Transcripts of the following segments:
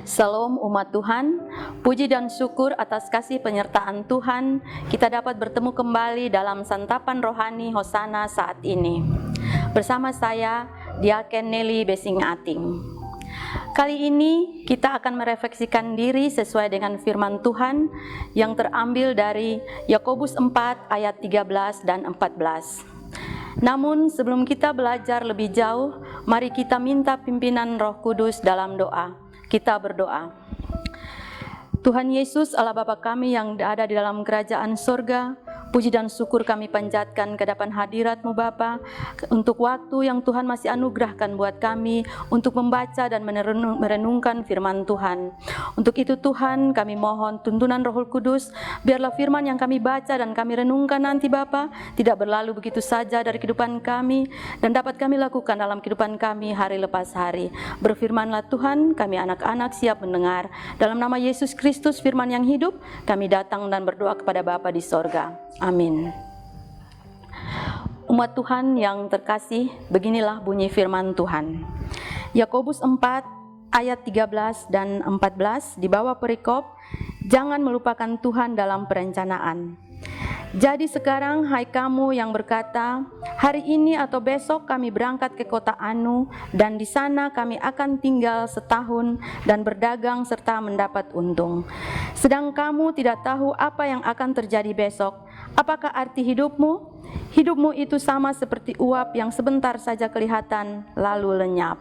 Salam umat Tuhan, puji dan syukur atas kasih penyertaan Tuhan, kita dapat bertemu kembali dalam santapan rohani Hosana saat ini. Bersama saya, Diaken Nelly Besing Ating. Kali ini kita akan merefleksikan diri sesuai dengan firman Tuhan yang terambil dari Yakobus 4 ayat 13 dan 14. Namun sebelum kita belajar lebih jauh, mari kita minta pimpinan Roh Kudus dalam doa. Kita berdoa. Tuhan Yesus, Allah Bapa kami yang ada di dalam kerajaan sorga, puji dan syukur kami panjatkan ke hadapan hadirat-Mu Bapa untuk waktu yang Tuhan masih anugerahkan buat kami untuk membaca dan merenungkan firman Tuhan. Untuk itu Tuhan kami mohon tuntunan Roh Kudus, biarlah firman yang kami baca dan kami renungkan nanti Bapa tidak berlalu begitu saja dari kehidupan kami dan dapat kami lakukan dalam kehidupan kami hari lepas hari. Berfirmanlah Tuhan, kami anak-anak siap mendengar. Dalam nama Yesus Kristus firman yang hidup, kami datang dan berdoa kepada Bapa di sorga. Amin. Umat Tuhan yang terkasih, beginilah bunyi firman Tuhan. Yakobus 4 ayat 13 dan 14 di bawah perikop, jangan melupakan Tuhan dalam perencanaan. Jadi sekarang hai kamu yang berkata, hari ini atau besok kami berangkat ke kota Anu dan di sana kami akan tinggal setahun dan berdagang serta mendapat untung. Sedang kamu tidak tahu apa yang akan terjadi besok. Apakah arti hidupmu? Hidupmu itu sama seperti uap yang sebentar saja kelihatan lalu lenyap.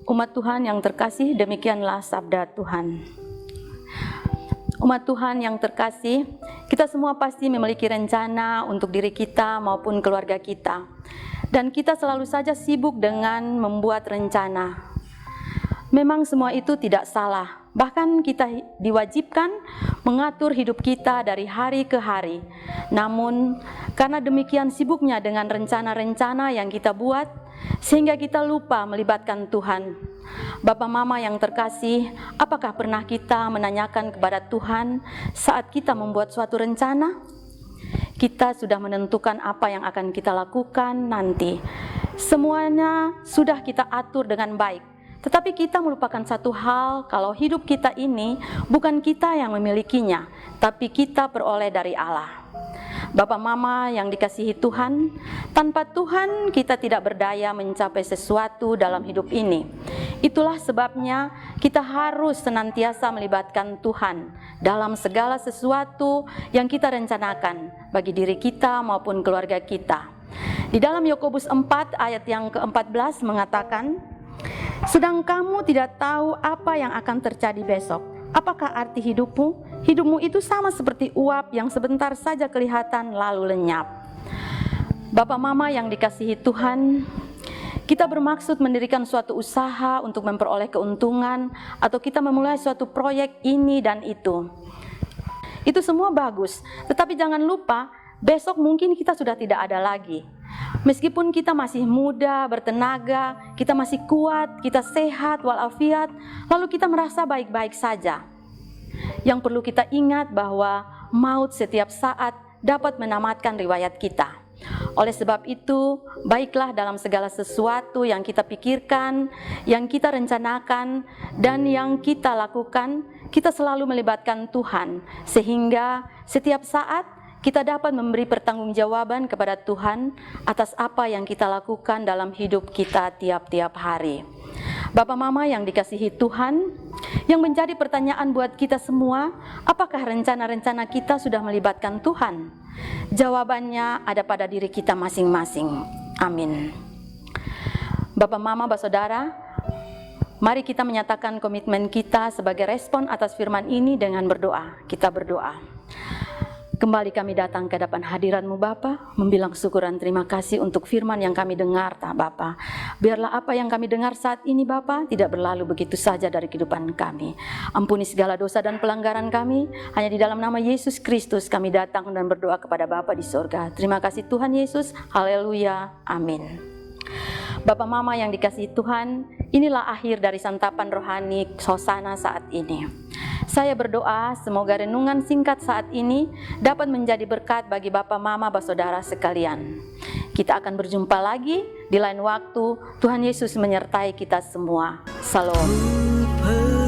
Umat Tuhan yang terkasih, demikianlah sabda Tuhan. Umat Tuhan yang terkasih, kita semua pasti memiliki rencana untuk diri kita maupun keluarga kita. Dan kita selalu saja sibuk dengan membuat rencana. Memang semua itu tidak salah. Bahkan kita diwajibkan mengatur hidup kita dari hari ke hari. Namun, karena demikian sibuknya dengan rencana-rencana yang kita buat, sehingga kita lupa melibatkan Tuhan. Bapak Mama yang terkasih, apakah pernah kita menanyakan kepada Tuhan saat kita membuat suatu rencana? Kita sudah menentukan apa yang akan kita lakukan nanti. Semuanya sudah kita atur dengan baik. Tetapi kita melupakan satu hal, kalau hidup kita ini bukan kita yang memilikinya, tapi kita peroleh dari Allah. Bapak Mama yang dikasihi Tuhan, tanpa Tuhan kita tidak berdaya mencapai sesuatu dalam hidup ini. Itulah sebabnya kita harus senantiasa melibatkan Tuhan dalam segala sesuatu yang kita rencanakan bagi diri kita maupun keluarga kita. Di dalam Yakobus 4 ayat yang ke-14 mengatakan, sedang kamu tidak tahu apa yang akan terjadi besok. Apakah arti hidupmu? Hidupmu itu sama seperti uap yang sebentar saja kelihatan lalu lenyap. Bapak Mama yang dikasihi Tuhan, kita bermaksud mendirikan suatu usaha untuk memperoleh keuntungan atau kita memulai suatu proyek ini dan itu. Itu semua bagus, tetapi jangan lupa besok mungkin kita sudah tidak ada lagi. Meskipun kita masih muda, bertenaga, kita masih kuat, kita sehat walafiat, lalu kita merasa baik-baik saja. Yang perlu kita ingat bahwa maut setiap saat dapat menamatkan riwayat kita. Oleh sebab itu, baiklah dalam segala sesuatu yang kita pikirkan, yang kita rencanakan, dan yang kita lakukan, kita selalu melibatkan Tuhan, sehingga setiap saat kita dapat memberi pertanggungjawaban kepada Tuhan atas apa yang kita lakukan dalam hidup kita tiap-tiap hari. Bapak Mama yang dikasihi Tuhan, yang menjadi pertanyaan buat kita semua, apakah rencana-rencana kita sudah melibatkan Tuhan? Jawabannya ada pada diri kita masing-masing. Amin. Bapak Mama, Bapak Saudara, mari kita menyatakan komitmen kita sebagai respon atas firman ini dengan berdoa. Kita berdoa. Kembali kami datang ke hadapan hadirat-Mu Bapa, membilang syukuran terima kasih untuk firman yang kami dengar, Bapa. Biarlah apa yang kami dengar saat ini Bapa tidak berlalu begitu saja dari kehidupan kami. Ampuni segala dosa dan pelanggaran kami, hanya di dalam nama Yesus Kristus kami datang dan berdoa kepada Bapa di sorga. Terima kasih Tuhan Yesus, haleluya, amin. Bapak Mama yang dikasihi Tuhan, inilah akhir dari santapan rohani Hosana saat ini. Saya berdoa semoga renungan singkat saat ini dapat menjadi berkat bagi Bapak, Mama, Bapak, Saudara sekalian. Kita akan berjumpa lagi di lain waktu. Tuhan Yesus menyertai kita semua. Salam. per